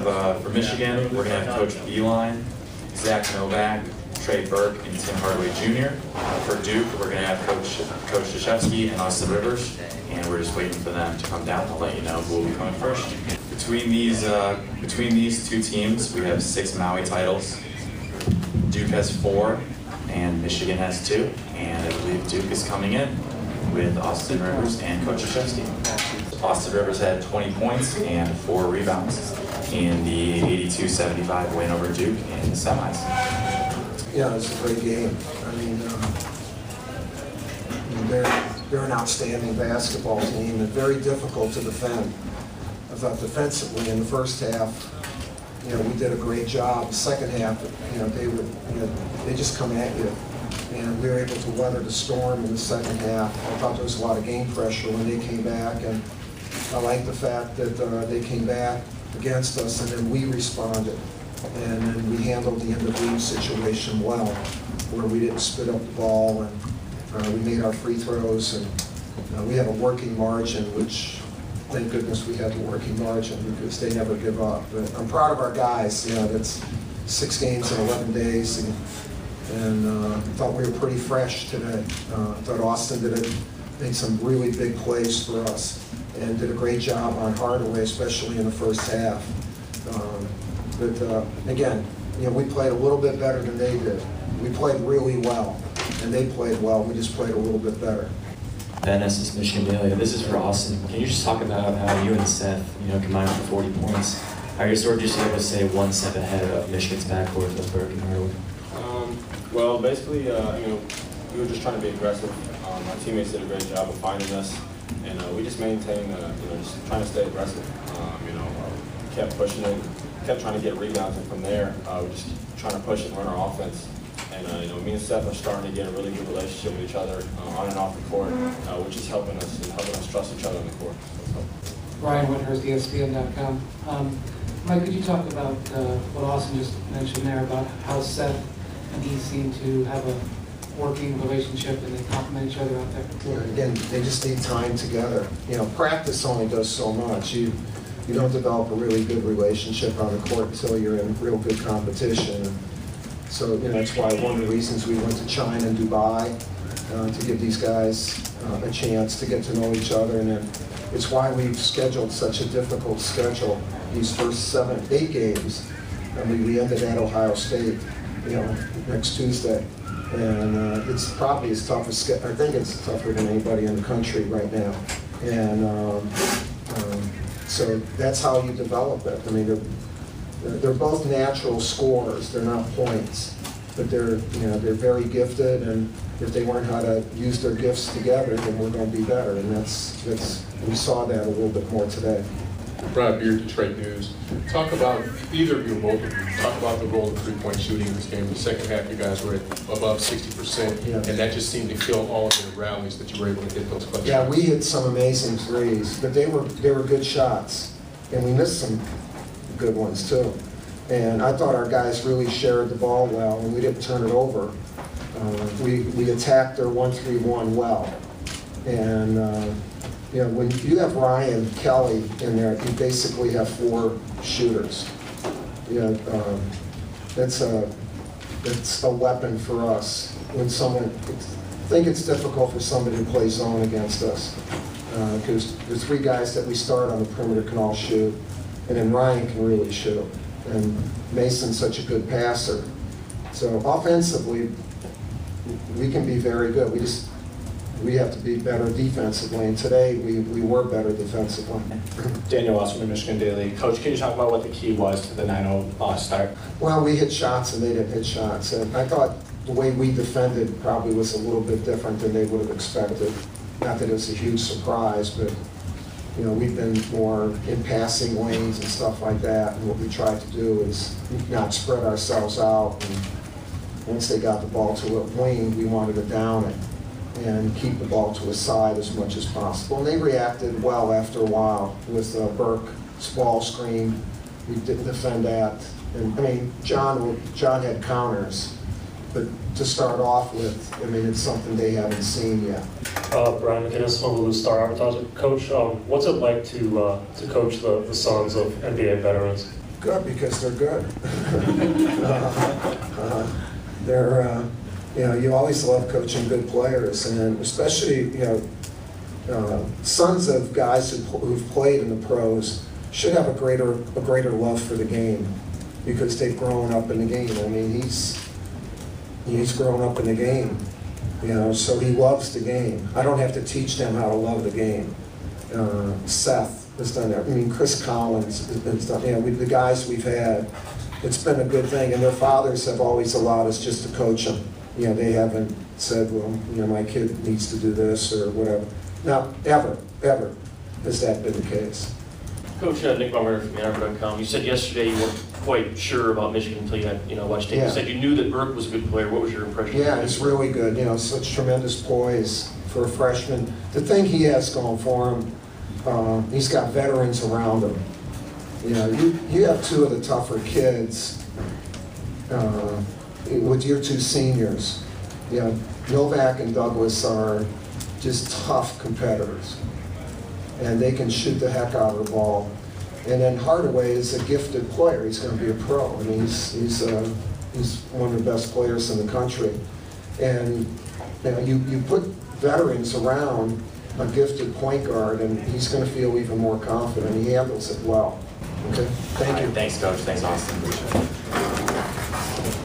have, for Michigan, we're going to have Coach Beeline, Zach Novak, Trey Burke, and Tim Hardaway Jr. For Duke, we're going to have Coach Krzyzewski and Austin Rivers, and we're just waiting for them to come down. I'll let you know who will be coming first. Between these two teams, we have 6 Maui titles. Duke has 4, and Michigan has 2, and I believe Duke is coming in with Austin Rivers and Coach Krzyzewski. Austin Rivers had 20 points and 4 rebounds in the 82-75 win over Duke in the semis. Yeah, it's a great game. I mean, they're an outstanding basketball team and very difficult to defend. I thought defensively in the first half, we did a great job. The second half, they just come at you, and we were able to weather the storm in the second half. I thought there was a lot of game pressure when they came back, and I like the fact that they came back against us, and then we responded, and then we handled the end-of-league situation well, where we didn't spit up the ball, and we made our free throws, and we have a working margin, which thank goodness we had the working margin because they never give up. But I'm proud of our guys. That's 6 games in 11 days, and I thought we were pretty fresh today. I thought Austin made some really big plays for us and did a great job on Hardaway, especially in the first half. But again, we played a little bit better than they did. We played really well, and they played well. We just played a little bit better. Ben, this is Michigan Daily. This is for Austin. Can you just talk about how you and Seth, combined for 40 points? Are you sort of just able to say 1 step ahead of Michigan's backcourt with Burke and Hardaway? Well, basically, we were just trying to be aggressive. Our teammates did a great job of finding us, and we just maintained, just trying to stay aggressive. Kept pushing it, kept trying to get rebounds, and from there, we're just trying to push and run our offense. And me and Seth are starting to get a really good relationship with each other on and off the court, which is helping us and helping us trust each other on the court. Ryan Windhurst, ESPN.com. Mike, could you talk about what Austin just mentioned there about how Seth and he seem to have a working relationship and they complement each other out there? Again, they just need time together. Practice only does so much. You don't develop a really good relationship on the court until you're in real good competition. So that's why one of the reasons we went to China and Dubai to give these guys a chance to get to know each other, and then it's why we've scheduled such a difficult schedule. These first 7, 8 games, we ended at Ohio State, next Tuesday, and it's probably as tough as I think it's tougher than anybody in the country right now, and so that's how you develop it. I mean, they're both natural scorers. They're not points, but they're very gifted. And if they learn how to use their gifts together, then we're going to be better. And we saw that a little bit more today. Brad Beard, Detroit News. Talk about, either of you, both of you, talk about the role of three-point shooting in this game. The second half, you guys were at above 60%, yeah. And that just seemed to kill all of the rallies that you were able to hit those clutch Yeah, shots. we hit some amazing threes, but they were good shots, and we missed some good ones too. And I thought our guys really shared the ball well, and we didn't turn it over. We attacked their 1-3-1 well, and when you have Ryan Kelly in there, you basically have 4 shooters. That's a weapon for us. When I think it's difficult for somebody to play zone against us because the 3 guys that we start on the perimeter can all shoot, and then Ryan can really shoot, and Mason's such a good passer. So offensively, we can be very good. We have to be better defensively, and today we were better defensively. Daniel Wells from the Michigan Daily. Coach, can you talk about what the key was to the 9-0 start? Well, we hit shots and they didn't hit shots, and I thought the way we defended probably was a little bit different than they would have expected. Not that it was a huge surprise, but we've been more in passing lanes and stuff like that, and what we tried to do is not spread ourselves out, and once they got the ball to a wing, we wanted to down it and keep the ball to his side as much as possible. And they reacted well after a while with Burke's ball screen. We didn't defend that. And I mean, John had counters, but to start off with, I mean, it's something they haven't seen yet. Brian McInnes, Honolulu Star Advertiser. Coach, what's it like to coach the sons of NBA veterans? Good, because they're good. They're, you know, you always love coaching good players, and especially, you know, sons of guys who've played in the pros should have a greater love for the game because they've grown up in the game. I mean, he's grown up in the game, you know, so he loves the game. I don't have to teach them how to love the game. Seth has done that. I mean, Chris Collins has done, you know, the guys we've had, it's been a good thing, and their fathers have always allowed us just to coach them. You know, they haven't said, well, you know, my kid needs to do this or whatever. Now, ever has that been the case. Coach Nick Baumgartner from AnArborr.com. You said yesterday you weren't quite sure about Michigan until you had, watched tape. Yeah. You said you knew that Burke was a good player. What was your impression? Yeah, he's really good. You know, such tremendous poise for a freshman. The thing he has going for him, he's got veterans around him. You know, you have two of the tougher kids with your two seniors. You know, Novak and Douglas are just tough competitors, and they can shoot the heck out of the ball. And then Hardaway is a gifted player. He's going to be a pro. I mean, he's one of the best players in the country. And you know, you put veterans around a gifted point guard, and he's going to feel even more confident. He handles it well. Okay, thank you. Thanks, Coach. Thanks, Austin. Appreciate it.